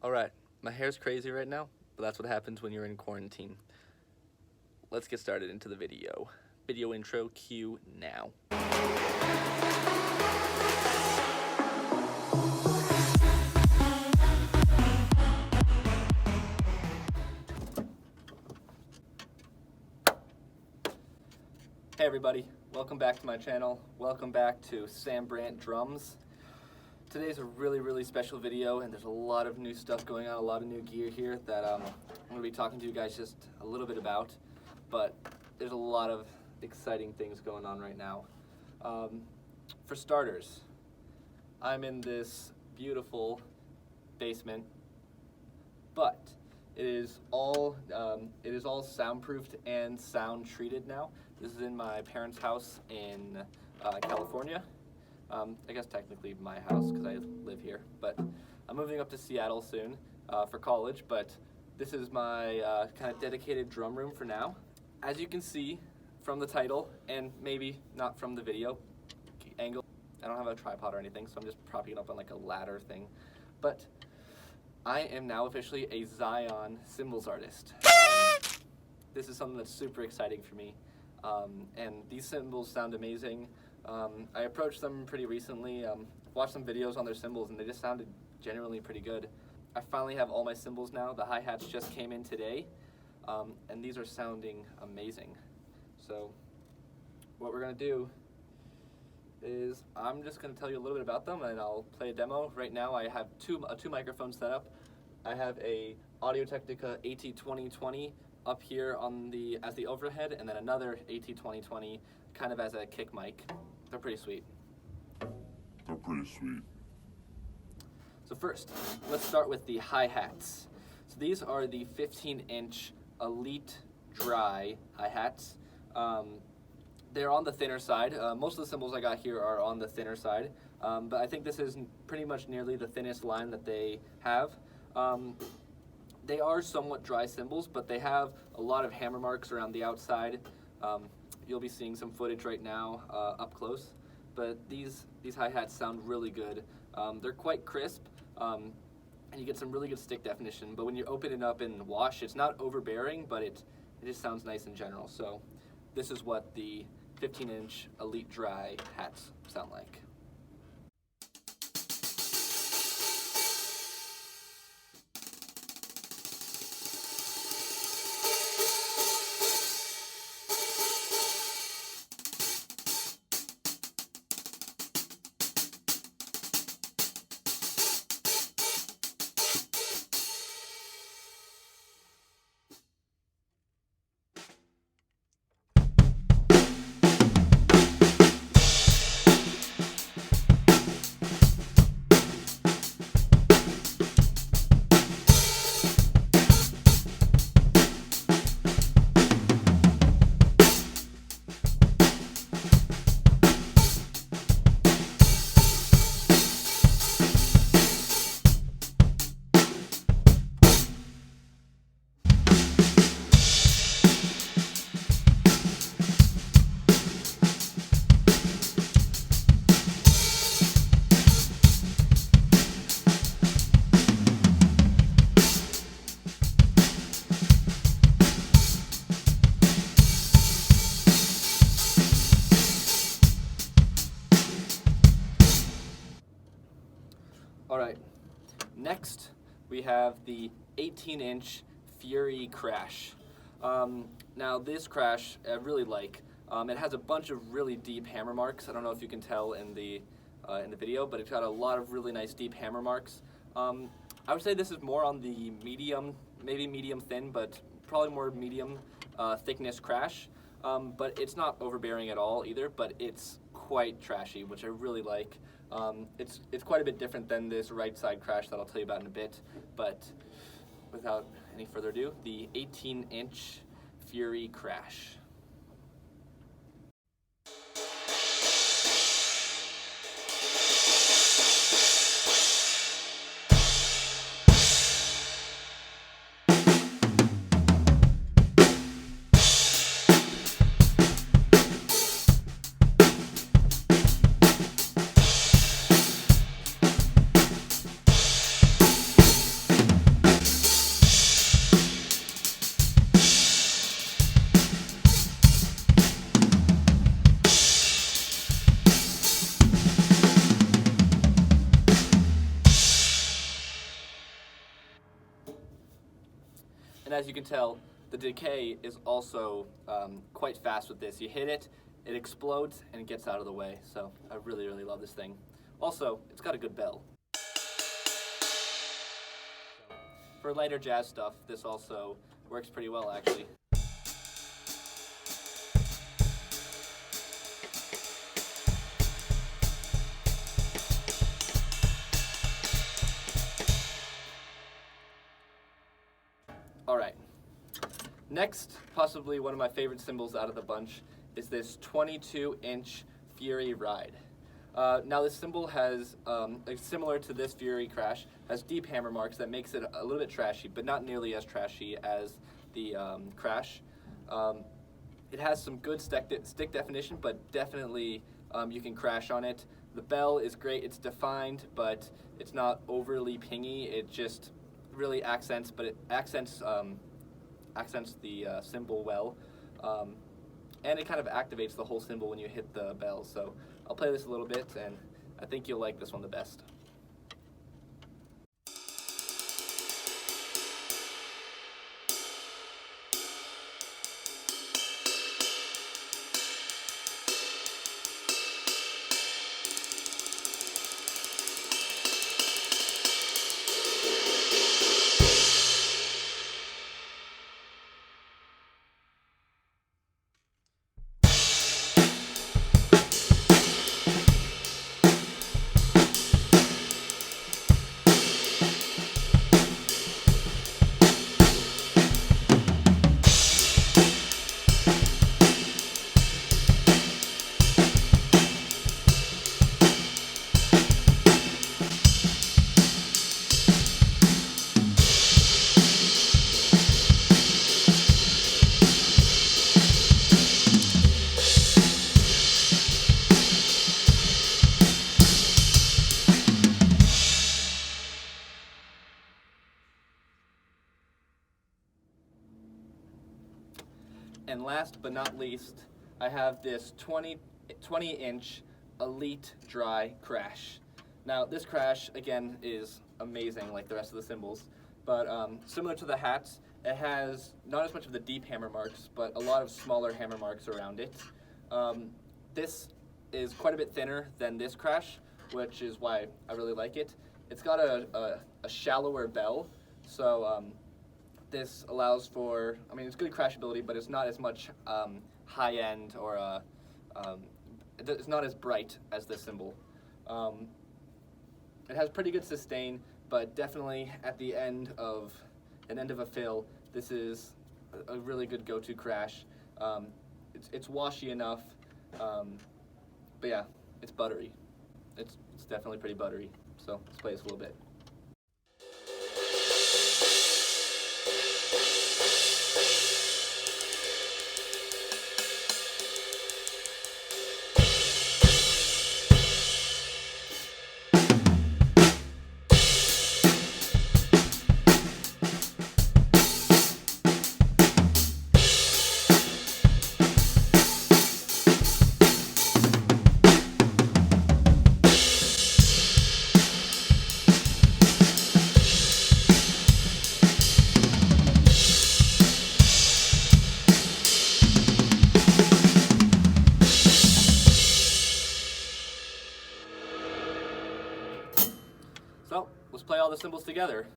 Alright, my hair's crazy right now, but that's what happens when you're in quarantine. Let's get started into the video. Video intro cue now. Hey everybody, welcome back to my channel. Welcome back to SamBrant Drums. Today's a really special video, and there's a lot of new stuff going on, a lot of new gear here that I'm going to be talking to you guys just a little bit about, but there's a lot of exciting things going on right now. For starters, I'm in this beautiful basement, but it is all soundproofed and sound treated now. This is in my parents' house in California. I guess technically my house because I live here, but I'm moving up to Seattle soon for college, but this is my kind of dedicated drum room for now. As you can see from the title, and maybe not from the video angle, I don't have a tripod or anything, so I'm just propping it up on like a ladder thing, but I am now officially a Zion Cymbals artist. This is something that's super exciting for me, and these cymbals sound amazing. I approached them pretty recently, watched some videos on their cymbals, and they just sounded genuinely pretty good. I finally have all my cymbals now. The hi-hats just came in today, and these are sounding amazing. So what we're going to do is I'm just going to tell you a little bit about them, and I'll play a demo. Right now I have two microphones set up. I have a Technica AT2020 up here on as the overhead, and then another AT2020 kind of as a kick mic. They're pretty sweet. So first, let's start with the hi-hats. So these are the 15-inch Elite Dry hi-hats. They're on the thinner side. Most of the cymbals I got here are on the thinner side, but I think this is pretty much nearly the thinnest line that they have. They are somewhat dry cymbals, but they have a lot of hammer marks around the outside. You'll be seeing some footage right now up close, but these hi-hats sound really good. They're quite crisp, and you get some really good stick definition, but when you open it up and wash, it's not overbearing, but it just sounds nice in general. So this is what the 15-inch Elite Dry hats sound like. Alright, next we have the 18-inch Fury Crash. Now this crash I really like. It has a bunch of really deep hammer marks. I don't know if you can tell in the video, but it's got a lot of really nice deep hammer marks. I would say this is more on the medium, maybe medium thin, but probably more medium thickness crash. But it's not overbearing at all either, but it's quite trashy, which I really like. It's quite a bit different than this right side crash that I'll tell you about in a bit, but without any further ado, the 18-inch Fury Crash. And as you can tell, the decay is also quite fast with this. You hit it, it explodes, and it gets out of the way. So I really, really love this thing. Also, it's got a good bell. For lighter jazz stuff, this also works pretty well, actually. All right. Next, possibly one of my favorite cymbals out of the bunch is this 22-inch Fury Ride. Now this cymbal has, similar to this Fury Crash, has deep hammer marks that makes it a little bit trashy, but not nearly as trashy as the Crash. It has some good stick definition, but definitely you can crash on it. The bell is great, it's defined, but it's not overly pingy. It just really accents, but it accents the cymbal well. And it kind of activates the whole cymbal when you hit the bell. So I'll play this a little bit, and I think you'll like this one the best. And last but not least, I have this 20-inch Elite Dry Crash. Now this Crash, again, is amazing like the rest of the cymbals, but similar to the hats, it has not as much of the deep hammer marks, but a lot of smaller hammer marks around it. This is quite a bit thinner than this Crash, which is why I really like it. It's got a shallower bell, so this allows for, I mean, it's good crashability, but it's not as much high-end or it's not as bright as this cymbal. It has pretty good sustain, but definitely at the end of a fill, this is a really good go-to crash. It's washy enough, but yeah, it's buttery. It's definitely pretty buttery. So let's play this a little bit. So let's play all the cymbals together.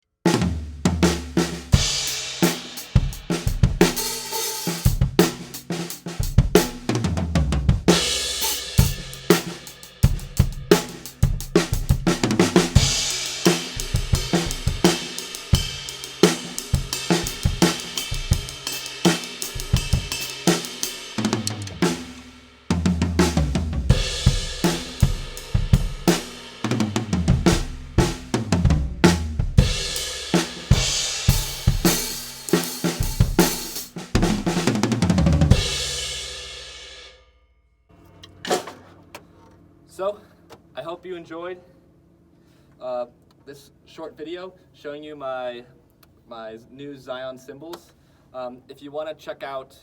So, I hope you enjoyed this short video showing you my new Zion cymbals. If you want to check out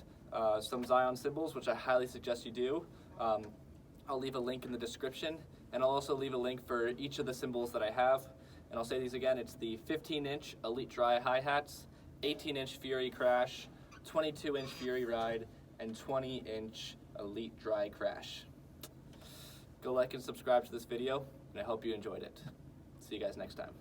some Zion cymbals, which I highly suggest you do, I'll leave a link in the description, and I'll also leave a link for each of the cymbals that I have. And I'll say these again, it's the 15-inch Elite Dry hi-hats 18-inch Fury Crash, 22-inch Fury Ride, and 20-inch Elite Dry Crash. Go like and subscribe to this video, and I hope you enjoyed it. See you guys next time.